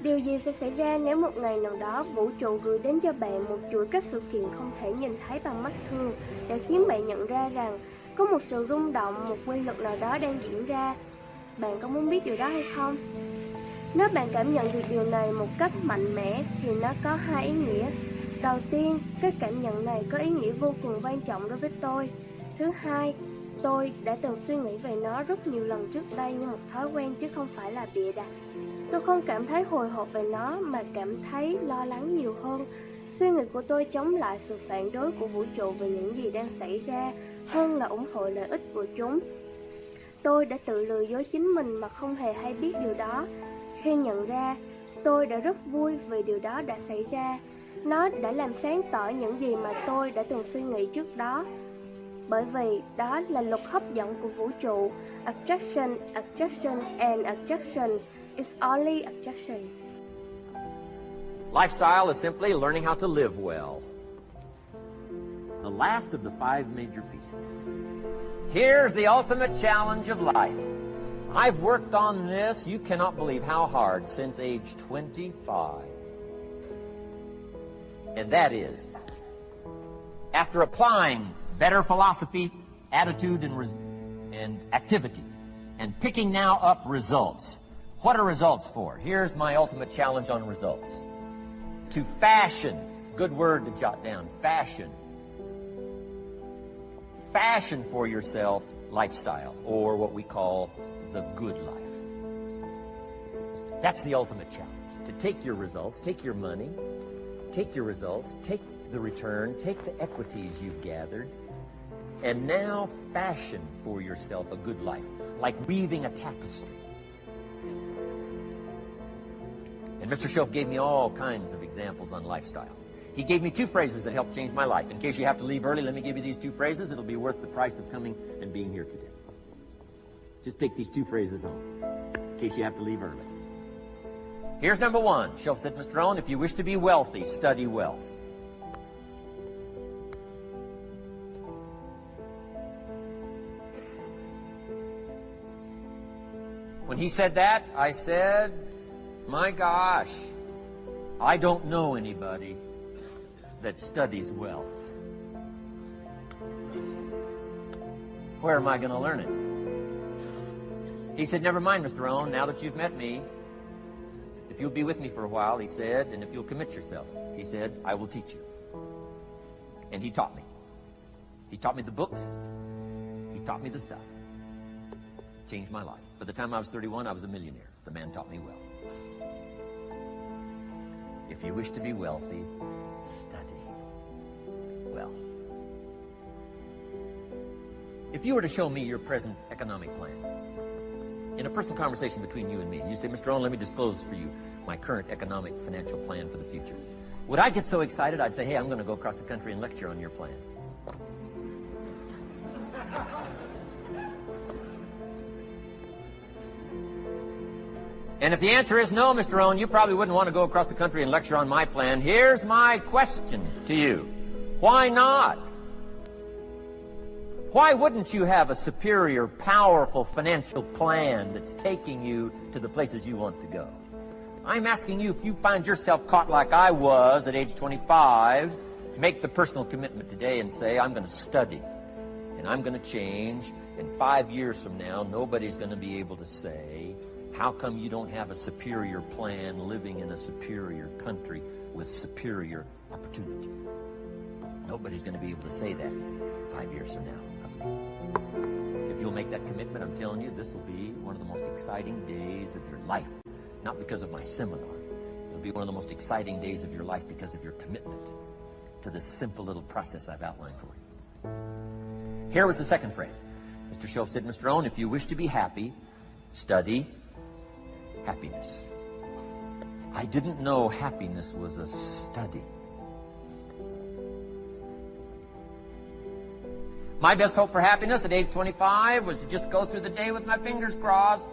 Điều gì sẽ xảy ra nếu một ngày nào đó vũ trụ gửi đến cho bạn một chuỗi các sự kiện không thể nhìn thấy bằng mắt thường để khiến bạn nhận ra rằng có một sự rung động, một quy luật nào đó đang diễn ra? Bạn có muốn biết điều đó hay không? Nếu bạn cảm nhận được điều này một cách mạnh mẽ thì nó có hai ý nghĩa. Đầu tiên, cái cảm nhận này có ý nghĩa vô cùng quan trọng đối với tôi. Thứ hai, tôi đã từng suy nghĩ về nó rất nhiều lần trước đây như một thói quen chứ không phải là bịa đặt. Tôi không cảm thấy hồi hộp về nó mà cảm thấy lo lắng nhiều hơn. Suy nghĩ của tôi chống lại sự phản đối của vũ trụ về những gì đang xảy ra hơn là ủng hộ lợi ích của chúng. Tôi đã tự lừa dối chính mình mà không hề hay biết điều đó. Khi nhận ra, tôi đã rất vui vì điều đó đã xảy ra. Nó đã làm sáng tỏ những gì mà tôi đã từng suy nghĩ trước đó. Bởi vì đó là luật hấp dẫn của vũ trụ. Attraction, attraction and attraction is only attraction. Lifestyle is simply learning how to live well. The last of the five major pieces. Here's the ultimate challenge of life. I've worked on this, you cannot believe how hard, since age 25. And that is, after applying better philosophy, attitude, and activity, and picking now up results. What are results for? Here's my ultimate challenge on results. To fashion, good word to jot down, fashion. Fashion for yourself lifestyle, or what we call the good life. That's the ultimate challenge. To take your results, take your money, take your results, take the return, take the equities you've gathered, and now fashion for yourself a good life, like weaving a tapestry. And Mr. Schoaf gave me all kinds of examples on lifestyle. He gave me two phrases that helped change my life. In case you have to leave early, let me give you these two phrases. It'll be worth the price of coming and being here today. Just take these two phrases home, in case you have to leave early. Here's number one. Schoaf said, Mr. Rohn, if you wish to be wealthy, study wealth. When he said that, I said, my gosh, I don't know anybody that studies wealth. Where am I going to learn it? He said, never mind, Mr. Rohn, now that you've met me, if you'll be with me for a while, he said, and if you'll commit yourself, he said, I will teach you. And he taught me. He taught me the books. He taught me the stuff. Changed my life. By the time I was 31, I was a millionaire. The man taught me well. If you wish to be wealthy, study wealth. If you were to show me your present economic plan, in a personal conversation between you and me, you say, Mr. Rohn, let me disclose for you my current economic financial plan for the future. Would I get so excited, I'd say, hey, I'm going to go across the country and lecture on your plan. And if the answer is no, Mr. Rohn, you probably wouldn't want to go across the country and lecture on my plan. Here's my question to you. Why not? Why wouldn't you have a superior, powerful financial plan that's taking you to the places you want to go? I'm asking you, if you find yourself caught like I was at age 25, make the personal commitment today and say, I'm going to study and I'm going to change. And 5 years from now, nobody's going to be able to say, how come you don't have a superior plan living in a superior country with superior opportunity? Nobody's going to be able to say that 5 years from now. If you'll make that commitment, I'm telling you, this will be one of the most exciting days of your life. Not because of my seminar. It'll be one of the most exciting days of your life because of your commitment to this simple little process I've outlined for you. Here was the second phrase. Mr. Schoaf said, Mr. Rohn, if you wish to be happy, study happiness. I didn't know happiness was a study. My best hope for happiness at age 25 was to just go through the day with my fingers crossed,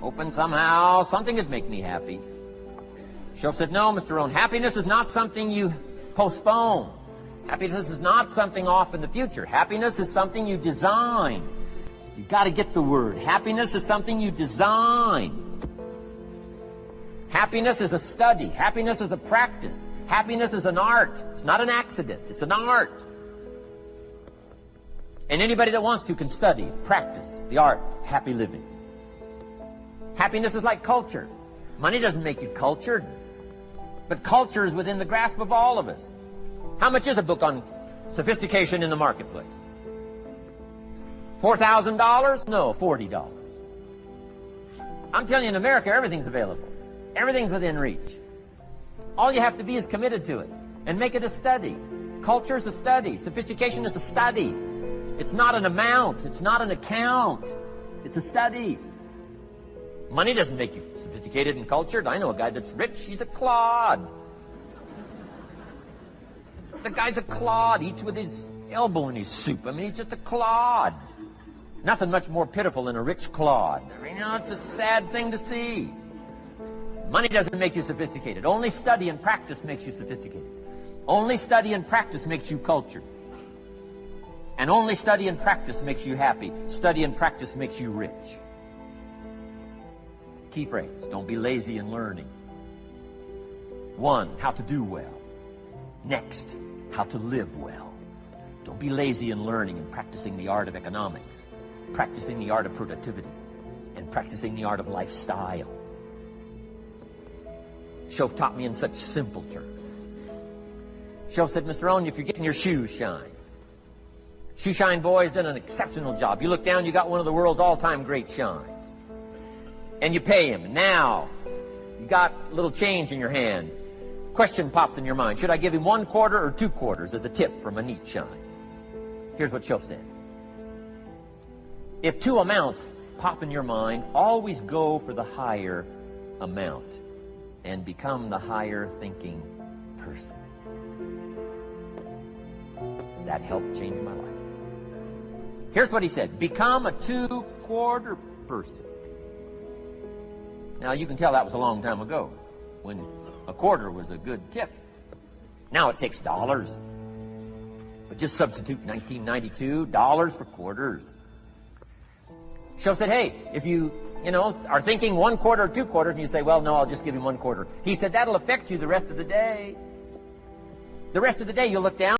hoping somehow something would make me happy. Schoaf said, no, Mr. Rohn, happiness is not something you postpone. Happiness is not something off in the future. Happiness is something you design. You've got to get the word. Happiness is something you design. Happiness is a study. Happiness is a practice. Happiness is an art. It's not an accident. It's an art. And anybody that wants to can study, practice the art of happy living. Happiness is like culture. Money doesn't make you cultured, but culture is within the grasp of all of us. How much is a book on sophistication in the marketplace? $4,000? No, $40. I'm telling you, in America, everything's available. Everything's within reach. All you have to be is committed to it and make it a study. Culture is a study. Sophistication is a study. It's not an amount. It's not an account. It's a study. Money doesn't make you sophisticated and cultured. I know a guy that's rich. He's a clod. The guy's a clod. Eats with his elbow in his soup. I mean, he's just a clod. Nothing much more pitiful than a rich clod. I mean, it's a sad thing to see. Money doesn't make you sophisticated. Only study and practice makes you sophisticated. Only study and practice makes you cultured. And only study and practice makes you happy. Study and practice makes you rich. Key phrase, don't be lazy in learning. 1, how to do well. Next, how to live well. Don't be lazy in learning and practicing the art of economics, practicing the art of productivity, and practicing the art of lifestyle. Shoaff taught me in such simple terms. Shoaff said, Mr. Rohn, if you're getting your shoes shined, Shoe Shine Boy has done an exceptional job. You look down, you got one of the world's all-time great shines. And you pay him. And now, you got a little change in your hand. Question pops in your mind. Should I give him 1 quarter or 2 quarters as a tip from a neat shine? Here's what Shoaff said. If 2 amounts pop in your mind, always go for the higher amount and become the higher thinking person. That helped change my life. Here's what he said. Become a 2-quarter person. Now, you can tell that was a long time ago, when a quarter was a good tip. Now it takes dollars. But just substitute 1992, dollars for quarters. Shoaff said, hey, if you are thinking 1 quarter or 2 quarters, and you say, well, no, I'll just give him 1 quarter. He said, that'll affect you the rest of the day. The rest of the day, you'll look down.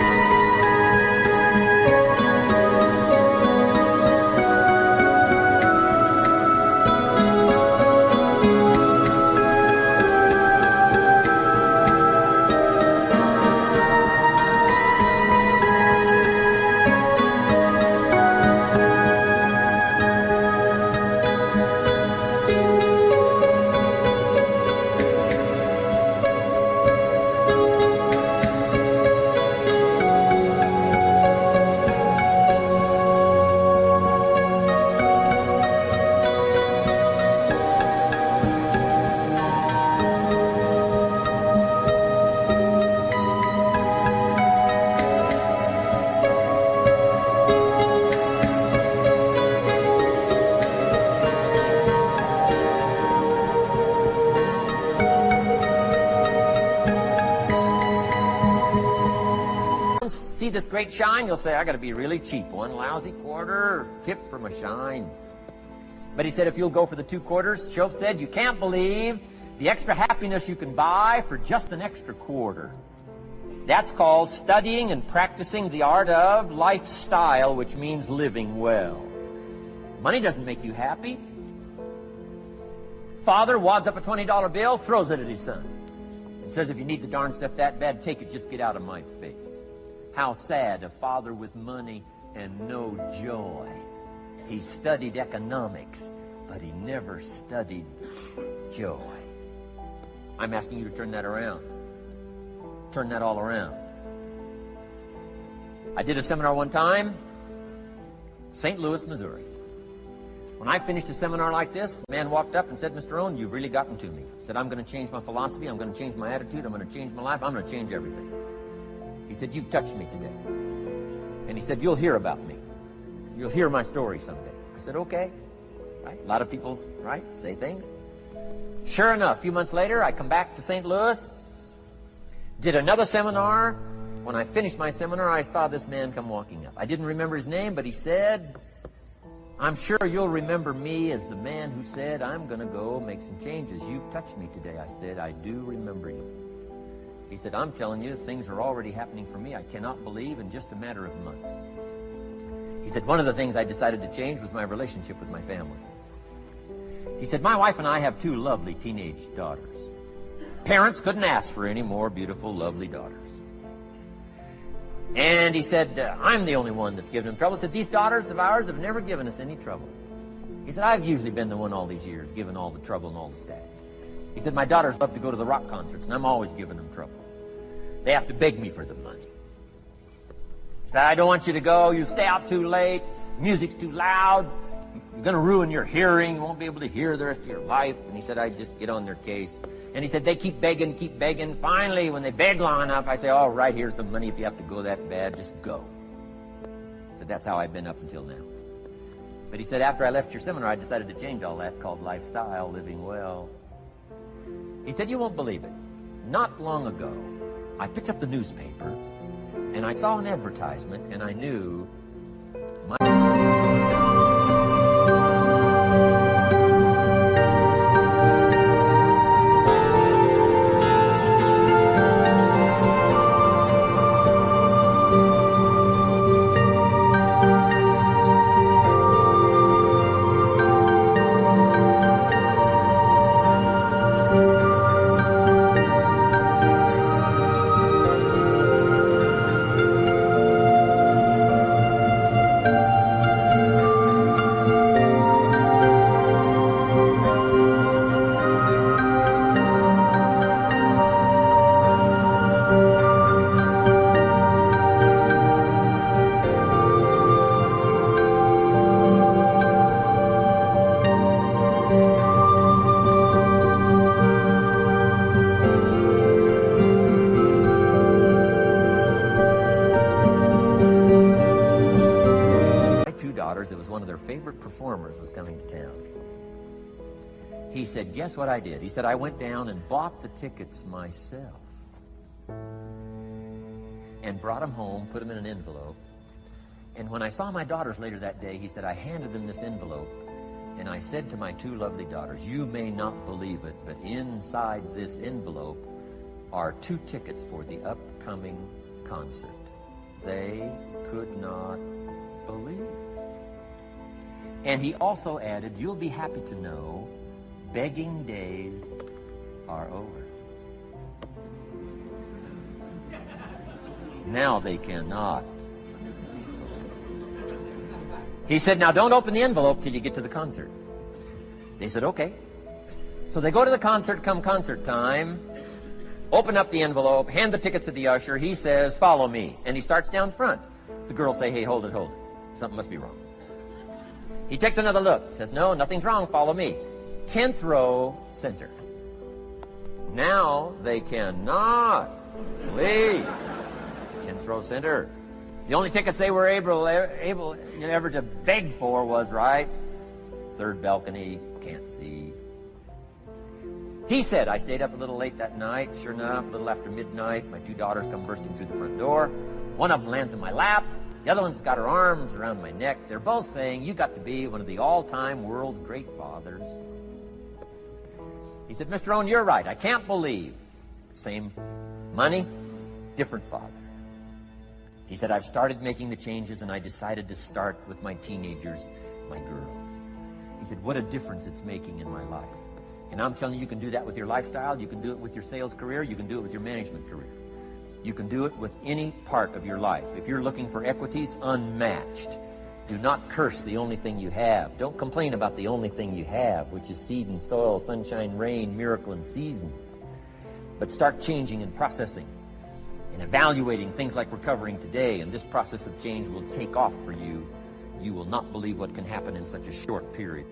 See this great shine, you'll say, I got to be really cheap. 1 lousy quarter, tip from a shine. But he said, if you'll go for the 2 quarters, Shoaff said, you can't believe the extra happiness you can buy for just an extra quarter. That's called studying and practicing the art of lifestyle, which means living well. Money doesn't make you happy. Father wads up a $20 bill, throws it at his son, and says, if you need the darn stuff that bad, take it, just get out of my face. How sad, a father with money and no joy. He studied economics, but he never studied joy. I'm asking you to turn that around. Turn that all around. I did a seminar one time, St. Louis, Missouri. When I finished a seminar like this, a man walked up and said, Mr. Rohn, you've really gotten to me. He said, I'm going to change my philosophy, I'm going to change my attitude, I'm going to change my life, I'm going to change everything. He said, you've touched me today. And he said, you'll hear about me. You'll hear my story someday. I said, okay. Right? A lot of people, right, say things. Sure enough, a few months later, I come back to St. Louis, did another seminar. When I finished my seminar, I saw this man come walking up. I didn't remember his name, but he said, I'm sure you'll remember me as the man who said, I'm going to go make some changes. You've touched me today. I said, I do remember you. He said, I'm telling you, things are already happening for me. I cannot believe in just a matter of months. He said, one of the things I decided to change was my relationship with my family. He said, my wife and I have 2 lovely teenage daughters. Parents couldn't ask for any more beautiful, lovely daughters. And he said, I'm the only one that's given them trouble. He said, these daughters of ours have never given us any trouble. He said, I've usually been the one all these years giving all the trouble and all the staff. He said, my daughters love to go to the rock concerts, and I'm always giving them trouble. They have to beg me for the money. He said, I don't want you to go. You stay out too late. Music's too loud. You're going to ruin your hearing. You won't be able to hear the rest of your life. And he said, I just get on their case. And he said, they keep begging. Finally, when they beg long enough, I say, all right, here's the money. If you have to go that bad, just go. He said, that's how I've been up until now. But he said, after I left your seminar, I decided to change all that, called lifestyle, living well. He said, you won't believe it. Not long ago, I picked up the newspaper, and I saw an advertisement, and I knew it was one of their favorite performers was coming to town. He said, guess what I did? He said, I went down and bought the tickets myself and brought them home, put them in an envelope. And when I saw my daughters later that day, he said, I handed them this envelope and I said to my 2 lovely daughters, you may not believe it, but inside this envelope are 2 tickets for the upcoming concert. They could not believe. And he also added, you'll be happy to know, begging days are over. Now they cannot. He said, now don't open the envelope till you get to the concert. They said, okay. So they go to the concert, come concert time, open up the envelope, hand the tickets to the usher. He says, follow me. And he starts down front. The girls say, hey, hold it. Something must be wrong. He takes another look, says, no, nothing's wrong, follow me. 10th row, center. Now they cannot leave. 10th row, center. The only tickets they were able ever to beg for was, right, 3rd balcony, can't see. He said, I stayed up a little late that night. Sure enough, a little after midnight, my 2 daughters come bursting through the front door. One of them lands in my lap. The other one's got her arms around my neck. They're both saying, you got to be one of the all-time world's great fathers. He said, Mr. Rohn, you're right. I can't believe. Same money, different father. He said, I've started making the changes, and I decided to start with my teenagers, my girls. He said, what a difference it's making in my life. And I'm telling you, you can do that with your lifestyle. You can do it with your sales career. You can do it with your management career. You can do it with any part of your life. If you're looking for equities, unmatched. Do not curse the only thing you have. Don't complain about the only thing you have, which is seed and soil, sunshine, rain, miracle, and seasons. But start changing and processing and evaluating things like we're covering today, and this process of change will take off for you. You will not believe what can happen in such a short period.